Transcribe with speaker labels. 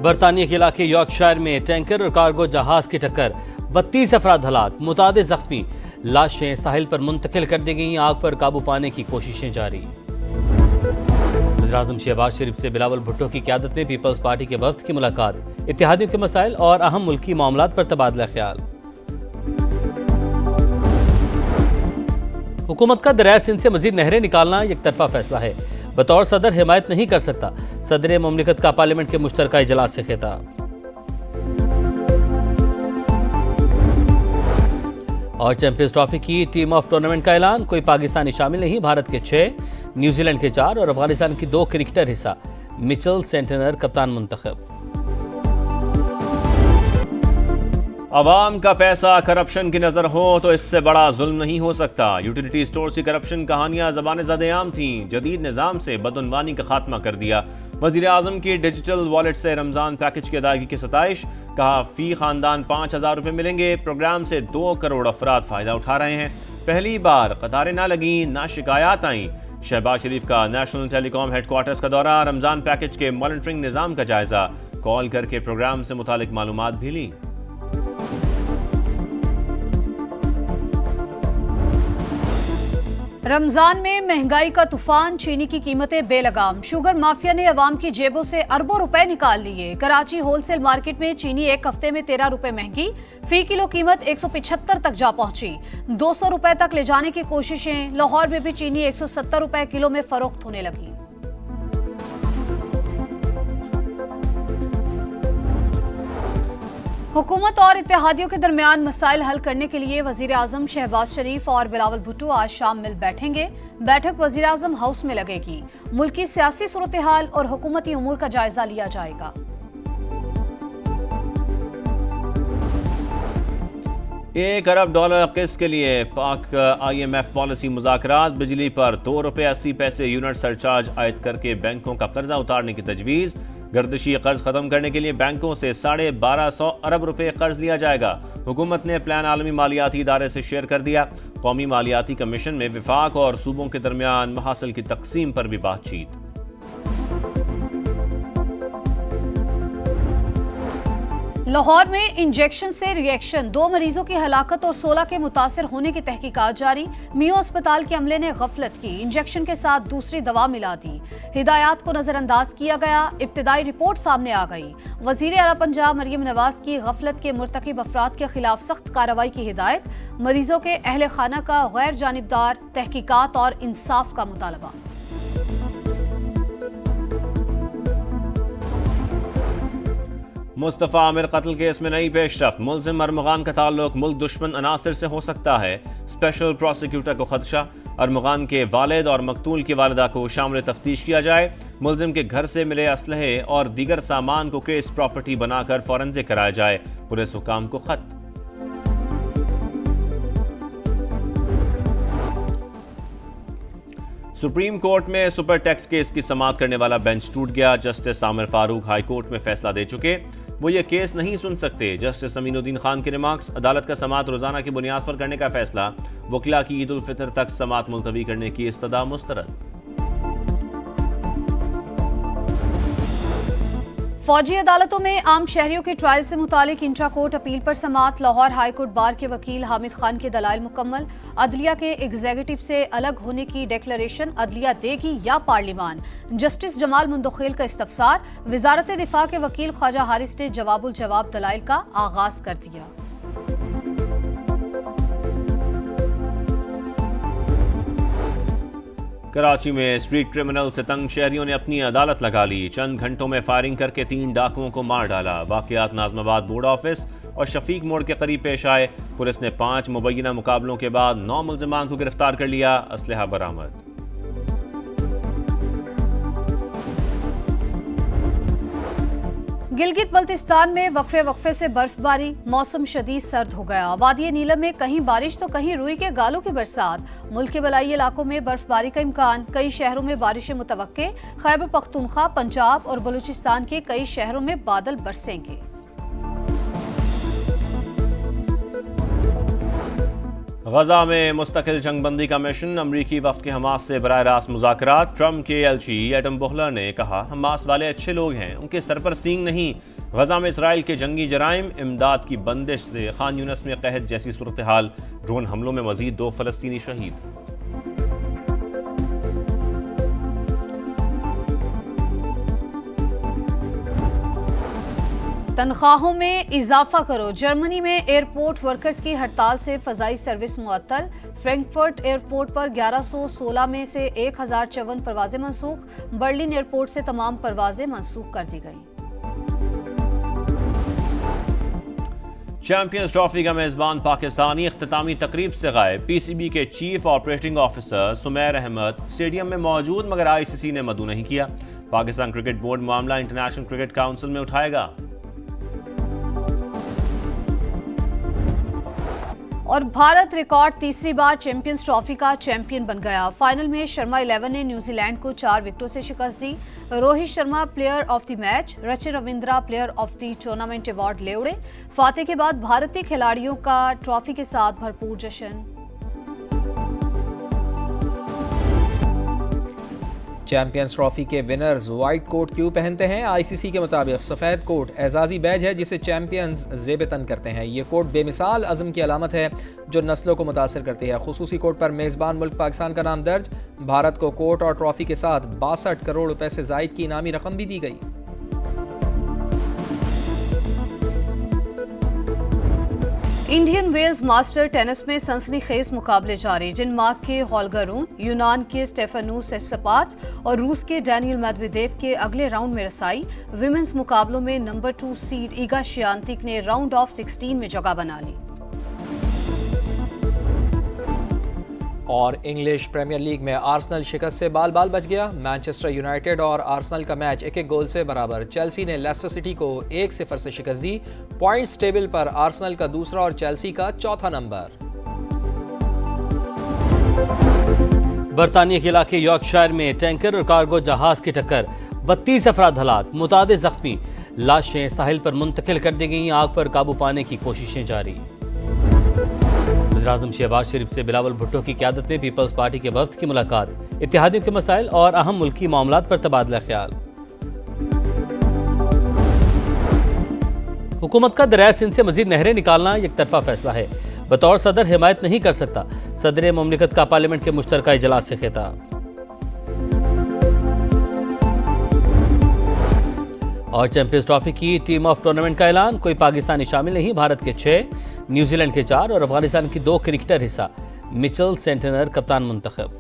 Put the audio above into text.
Speaker 1: बरतानिया के इलाके यॉर्कशायर में टैंकर और कार्गो जहाज की टक्कर, 32 अफराद हलाक, मुतादिद जख्मी। लाशें साहिल पर मुंतकिल कर दी गई। आग पर काबू पाने की कोशिशें जारी। वज़ीर-ए-आज़म शहबाज शरीफ से बिलावल भुट्टो की क़यादत में पीपल्स पार्टी के वफ़द की मुलाकात, इत्तेहादियों के मसाइल और अहम मुल्की मामलात पर तबादला ख्याल। हुकूमत का दरिया सिंध से मजीद नहरें निकालना एक तरफा फैसला है, बतौर सदर हिमायत नहीं कर सकता। सदर मुमलिकत का पार्लियामेंट के मुश्तरका इजलास से खिताब। और चैंपियंस ट्रॉफी की टीम ऑफ टूर्नामेंट का ऐलान, कोई पाकिस्तानी शामिल नहीं। भारत के 6, न्यूजीलैंड के 4 और अफगानिस्तान की 2 क्रिकेटर हिस्सा। मिचेल सेंटनर कप्तान मुंतखब।
Speaker 2: अवाम का पैसा करप्शन की नजर हो तो इससे बड़ा जुल्म नहीं हो सकता। यूटिलिटी स्टोर की करप्शन कहानियां ज़बान ज़द-ए-आम थीं। जदीद निज़ाम से बदउनवानी का खात्मा कर दिया। वज़ीर-ए-आज़म की डिजिटल वॉलेट से रमज़ान पैकेज की अदायगी की सताइश। कहा फी खानदान 5,000 रुपये मिलेंगे। प्रोग्राम से 2 करोड़ अफराद फ़ायदा उठा रहे हैं। पहली बार कतारें ना लगी, ना शिकायत आई। शहबाज शरीफ का नेशनल टेलीकॉम हेडक्वार्टर्स का दौरा, रमज़ान पैकेज के मॉनिटरिंग निज़ाम का जायज़ा। कॉल करके प्रोग्राम से मुतालिक मालूमात भी ली।
Speaker 3: रमजान में महंगाई का तूफान, चीनी की कीमतें बेलगाम। शुगर माफिया ने अवाम की जेबों से अरबों रुपए निकाल लिए। कराची होलसेल मार्केट में चीनी एक हफ्ते में 13 रुपए महंगी, फी किलो कीमत 175 तक जा पहुंची। 200 रुपए तक ले जाने की कोशिशें। लाहौर में भी चीनी 170 रुपए किलो में फरोख्त होने लगी। हुकूमत और इत्तेहादियों के दरमियान मसाइल हल करने के लिए वज़ीर-ए-आज़म शहबाज शरीफ और बिलावल भुट्टो आज शाम मिल बैठेंगे। बैठक वज़ीर-ए-आज़म हाउस में लगेगी। मुल्की सियासी सूरत हाल और हुकूमती उमूर का जायजा लिया जाएगा।
Speaker 2: $1 अरब किस्त के लिए पाक IMF पॉलिसी मुज़ाकरात। बिजली पर ₹2.80 यूनिट सरचार्ज आयद करके बैंकों का कर्जा उतारने की तजवीज़। गर्दिशी कर्ज खत्म करने के लिए बैंकों से 1250 अरब रुपए कर्ज लिया जाएगा। हुकूमत ने प्लान आलमी मालियाती इदारे से शेयर कर दिया। कौमी मालियाती कमीशन में विफाक और सूबों के दरमियान महासिल की तकसीम पर भी बातचीत।
Speaker 3: लाहौर में इंजेक्शन से रिएक्शन, 2 मरीजों की हलाकत और 16 के मुतासर होने की तहकीकात जारी। मियो अस्पताल के अमले ने गफलत की, इंजेक्शन के साथ दूसरी दवा मिला दी। हिदायत को नजरअंदाज किया गया। इब्तिदाई रिपोर्ट सामने आ गई। वजीर आला पंजाब मरियम नवाज की गफलत के मुर्तकिब अफराद के खिलाफ सख्त कार्रवाई की हिदायत। मरीजों के अहले खाना का गैर जानिबदार तहकीकात और इंसाफ का मुतालबा।
Speaker 2: मुस्तफ़ा आमिर कत्ल केस में नई पेशरफ्त। मुल्जिम अरमगान का ताल्लुक मुल्क दुश्मन अनासर से हो सकता है। स्पेशल प्रोसिक्यूटर को खदशा। अरमगान के वालिद और मकतूल की वालिदा को शामिल तफ्तीश किया जाए। मुल्जिम के घर से मिले असलहे और दीगर सामान को केस प्रॉपर्टी बनाकर फॉरेंसिक कराया जाए। पुलिस हुकाम को खत। सुप्रीम कोर्ट में सुपर टैक्स केस की समाअत करने वाला बेंच टूट गया। Justice Aamir Farooq high court में फैसला दे चुके, वो ये केस नहीं सुन सकते। जस्टिस अमीनुद्दीन खान के रिमार्क्स। अदालत का समाअत रोजाना की बुनियाद पर करने का फैसला। वकीला की ईद उल फितर तक समाअत मुलतवी करने की इस्तदा मुस्तरद।
Speaker 3: फौजी अदालतों में आम शहरियों के ट्रायल से मुतालिक इंट्रा कोर्ट अपील पर समाअत। लाहौर हाई कोर्ट बार के वकील हामिद खान के दलाइल मुकम्मल। अदलिया के एग्जीक्यूटिव से अलग होने की डिक्लेरेशन अदलिया देगी या पार्लिमान। जस्टिस जमाल मुंदखेल का इस्तफसार। वजारत दिफा के वकील ख्वाजा हारिस ने जवाबुल जवाब दलाइल का आगाज कर दिया।
Speaker 2: कराची में स्ट्रीट क्रिमिनल से तंग शहरियों ने अपनी अदालत लगा ली। चंद घंटों में फायरिंग करके 3 डाकुओं को मार डाला। वाकयात नाज़माबाद बोर्ड ऑफिस और शफीक मोड़ के करीब पेश आए। पुलिस ने 5 मुबैना मुकाबलों के बाद 9 मुल्जिमान को गिरफ्तार कर लिया। असलहा बरामद।
Speaker 3: गिलगित बल्तिस्तान में वक्फे से बर्फबारी। मौसम शदीद सर्द हो गया। वादी नीलम में कहीं बारिश तो कहीं रुई के गालों की बरसात। मुल्क के बलाई इलाकों में बर्फबारी का इम्कान। कई शहरों में बारिशें मुतवक्के। खैबर पख्तूनख्वा, पंजाब और बलूचिस्तान के कई शहरों में बादल बरसेंगे।
Speaker 2: गजा में मुस्तकिल जंगबंदी का मिशन, अमरीकी वफ्द के हमास से बराह रास्त मुज़ाकरात। ट्रंप के एलची एडम बोहलर ने कहा हमास वाले अच्छे लोग हैं, उनके सर पर सींग नहीं। गजा में इसराइल के जंगी जराइम, इमदाद की बंदिश से खान यूनिस में कहत जैसी सूरत हाल। ड्रोन हमलों में मजीद 2 फलस्तीनी शहीद।
Speaker 3: तनख्वाहों में इजाफा करो। जर्मनी में एयरपोर्ट वर्कर्स की हड़ताल से फजाई सर्विस मुअत्तल। फ्रैंकफर्ट एयरपोर्ट पर 1116 में से 1054 परवाजें मनसूख। बर्लिन एयरपोर्ट से तमाम परवाजें मनसूख कर दी गई।
Speaker 2: चैंपियंस ट्रॉफी का मेजबान पाकिस्तानी इख्तितामी तकरीब से गायब। पीसीबी के chief operating officer Sumair Ahmed stadium में मौजूद, मगर आईसीसी ने मदू नहीं किया। पाकिस्तान क्रिकेट बोर्ड मामला इंटरनेशनल क्रिकेट काउंसिल में उठाएगा।
Speaker 3: और भारत रिकॉर्ड तीसरी बार चैंपियंस ट्रॉफी का चैंपियन बन गया। फाइनल में शर्मा 11 ने न्यूजीलैंड को 4 विकेटों से शिकस्त दी। Rohit Sharma player of the match, Rachin Ravindra player of the tournament award ले उड़े। फातेह के बाद भारतीय खिलाड़ियों का ट्रॉफी के साथ भरपूर जश्न।
Speaker 4: चैंपियंस ट्रॉफी के विनर्स व्हाइट कोट क्यों पहनते हैं? आईसीसी के मुताबिक सफ़ेद कोट एजाज़ी बैज है जिसे चैंपियंस ज़ेब-ए-तन करते हैं। ये कोट बेमिसाल अज़म की अलामत है जो नस्लों को मुतासर करती है। खुसूसी कोट पर मेज़बान मुल्क पाकिस्तान का नाम दर्ज। भारत को कोट और ट्रॉफी के साथ 62 करोड़ रुपए से ज़ायद की इनामी रकम भी दी गई।
Speaker 3: इंडियन वेल्स मास्टर टेनिस में सनसनीखेज मुकाबले जारी। डेनमार्क के होल्गर रून, यूनान के स्टेफानोस सेस्पास और रूस के डैनियल मेदवेदेव के अगले राउंड में रसाई। विमेंस मुकाबलों में नंबर 2 सीड ईगा श्यानतिक ने राउंड ऑफ 16 में जगह बना ली।
Speaker 4: और इंग्लिश प्रीमियर लीग में आर्सेनल शिकस्त से बाल बाल बच गया। मैनचेस्टर यूनाइटेड और आर्सेनल का मैच 1-1 गोल से बराबर। चेल्सी ने लेस्टर सिटी को 1-0 से शिकस्त दी। पॉइंट्स टेबल पर आर्सेनल का दूसरा और चेल्सी का चौथा नंबर।
Speaker 1: बरतानिया के इलाके यॉर्कशायर में टैंकर और कार्गो जहाज की टक्कर, 32 अफराद हलाक, मुतादिद जख्मी। लाशें साहिल पर मुंतकिल कर दी गई। आग पर काबू पाने की कोशिशें जारी। वज़ीर-ए-आज़म शहबाज शरीफ से बिलावल भुट्टो की क़यादत में पीपल्स पार्टी के वफ़द की मुलाकात। इत्तेहादियों के मसाइल और अहम मुल्की मामलात पर तबादला ख्याल। हुकूमत का दरिया सिंध से मजीद नहरें निकालना एक तरफा फैसला है। बतौर सदर हिमायत नहीं कर सकता। सदर मुमलिकत का पार्लियामेंट के मुश्तरका इजलास से खिताब। और चैंपियंस ट्रॉफी की टीम ऑफ टूर्नामेंट का ऐलान, कोई पाकिस्तानी शामिल नहीं। भारत के 6, न्यूजीलैंड के 4 और अफगानिस्तान की 2 क्रिकेटर हिस्सा। मिचेल सेंटनर कप्तान मुंतखब।